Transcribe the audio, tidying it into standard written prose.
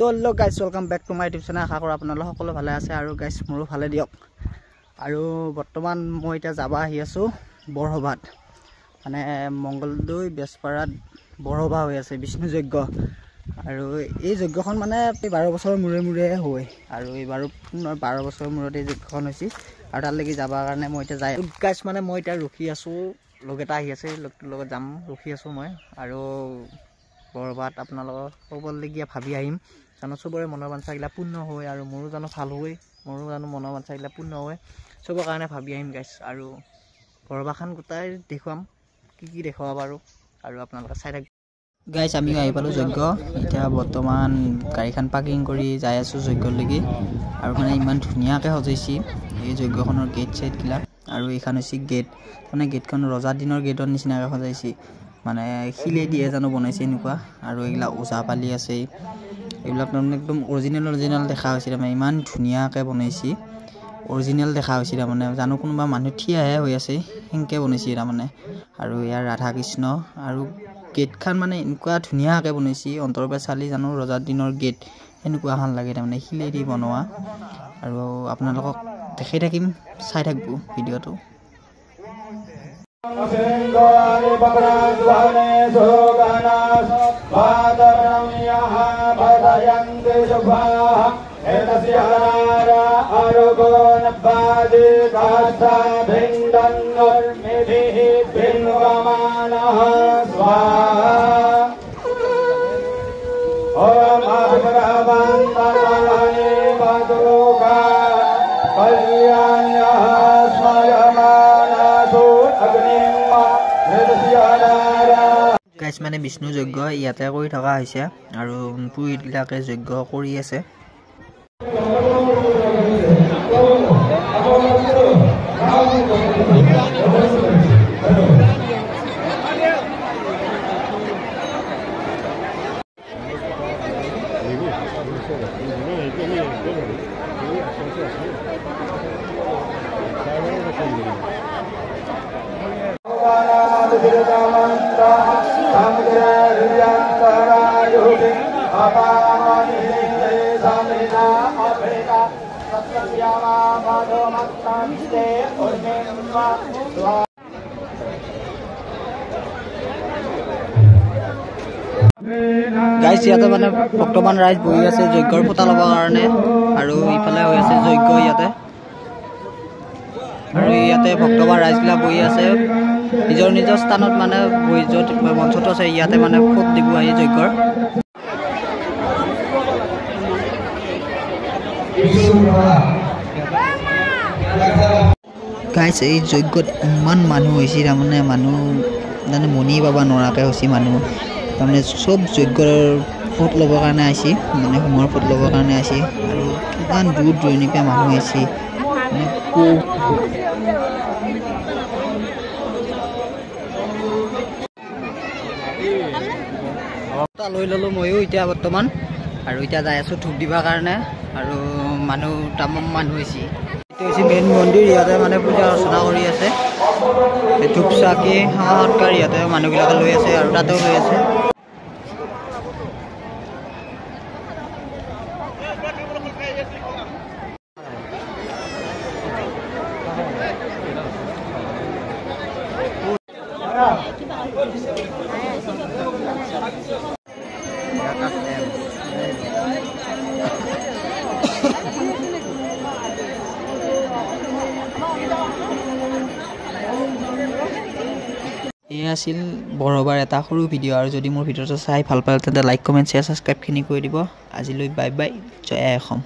তো hello' guys welcome back to my YouTube channel. আশা কৰোঁ আপোনালোক সকলো ভালে আছে আৰু গাইজ মোৰো ভালে দিয়ক। আৰু বৰ্তমান মই এতিয়া যাব আহি আছোঁ বৰসভাত, মানে মংগলদৈ বেজপাৰাত বৰসভা হৈ আছে বিষ্ণু যজ্ঞ। আৰু এই যজ্ঞখন মানে 12 বছৰৰ মূৰে মূৰে হয় আৰু এইবাৰো 12 বছৰৰ মূৰত এই যজ্ঞখন হৈছে আৰু তালৈকে যাবৰ কাৰণে মই এতিয়া যাই গাইজ। মানে মই এতিয়া ৰখি আছোঁ, লগ এটা আহি আছে, লগটোৰ লগত যাম, ৰখি আছোঁ মই। আৰু বৰসভাত আপোনালোকৰ সকলোলৈকে ভাবি আহিম, জানো চবৰে মনৰ বাঞ্ছাগিলা পূৰ্ণ হয় আৰু মোৰো জানো ভাল হয়, মোৰো জানো মনৰ বাঞ্ছাগিলা পূৰ্ণ হয়, চবৰ কাৰণে ভাবি আহিম গাইজ। আৰু বৰসভাখন গোটাই দেখুৱাম, কি দেখুৱাব পাৰোঁ আৰু আপোনালোকে চাই থাক গাইজ। আমিও আহি পালোঁ যজ্ঞ। এতিয়া বৰ্তমান গাড়ীখন পাৰ্কিং কৰি যাই আছোঁ যজ্ঞলৈকে। আৰু মানে ইমান ধুনীয়াকৈ সজাইছে এই যজ্ঞখনৰ গেট চেটগিলা। আৰু এইখন হৈছে গেট, মানে গেটখন ৰজাৰ দিনৰ গেটৰ নিচিনাকৈ সজাইছে, মানে শিলে দিয়ে জানো বনাইছে এনেকুৱা। আৰু এইবিলাক ওজা পালি আছে, এইবিলাক তাৰমানে একদম অৰিজিনেল দেখা হৈছে, তাৰমানে ইমান ধুনীয়াকৈ বনাইছে, অৰিজিনেল দেখা হৈছে তাৰমানে, জানো কোনোবা মানুহ থিয়াহে হৈ আছে সেনেকৈ বনাইছে তাৰমানে। আৰু ইয়াৰ ৰাধা কৃষ্ণ আৰু গেটখন মানে এনেকুৱা ধুনীয়াকৈ বনাইছে, অন্তৰৰ পৰা চালি জানো ৰজাৰ দিনৰ গেট সেনেকুৱাখন লাগে তাৰমানে, শিলেদি বনোৱা। আৰু আপোনালোকক দেখাই থাকিম, চাই থাকিব ভিডিঅ'টো। গাইজ মানে বিষ্ণু যজ্ঞ ইয়াতে কৰি থকা হৈছে আৰু পুৰোহিতবিলাকে যজ্ঞ কৰি আছে। গাইজ ইয়াতে মানে ভক্তমান ৰাইজ বহি আছে যজ্ঞৰ ফুটা ল'বৰ কাৰণে, আৰু ইফালে হৈ আছে যজ্ঞ ইয়াতে। আৰু ইয়াতে ভক্তবান ৰাইজবিলাক বহি আছে নিজৰ নিজৰ স্থানত, মানে বহি য'ত মঞ্চটো আছে ইয়াতে মানে ফুট দিব আহি যজ্ঞৰ। গাইজ এই যজ্ঞত ইমান মানুহ হৈছে তাৰমানে, মানুহ মানে মনি পাব নোৱাৰাকৈ হৈছে মানুহ, তাৰমানে চব যজ্ঞৰ ফুট ল'বৰ কাৰণে আহিছে, মানে হোমৰ ফুট ল'বৰ কাৰণে আহিছে। আৰু কিমান দূৰ দূৰণিৰ পৰা মানুহ আহিছে, মানে লৈ ল'লোঁ ময়ো এতিয়া বৰ্তমান। আৰু এতিয়া যাই আছোঁ ধূপ দিবৰ কাৰণে, আৰু মানুহ তামাম মানুহ হৈছে। এইটো হৈছে মেইন মন্দিৰ, ইয়াতে মানে পূজা অৰ্চনা কৰি আছে, ধূপ চাকি সৎকাৰ ইয়াতে মানুহবিলাকে লৈ আছে আৰু তাতেও লৈ আছে। এয়া আছিল বৰসভাৰ এটা সৰু ভিডিঅ'। আৰু যদি মোৰ ভিডিঅ'টো চাই ভাল পালে তেন্তে লাইক, কমেণ্ট, শ্বেয়াৰ, ছাবস্ক্ৰাইবখিনি কৰি দিব। আজিলৈ বাই বাই, জয় আই অসম।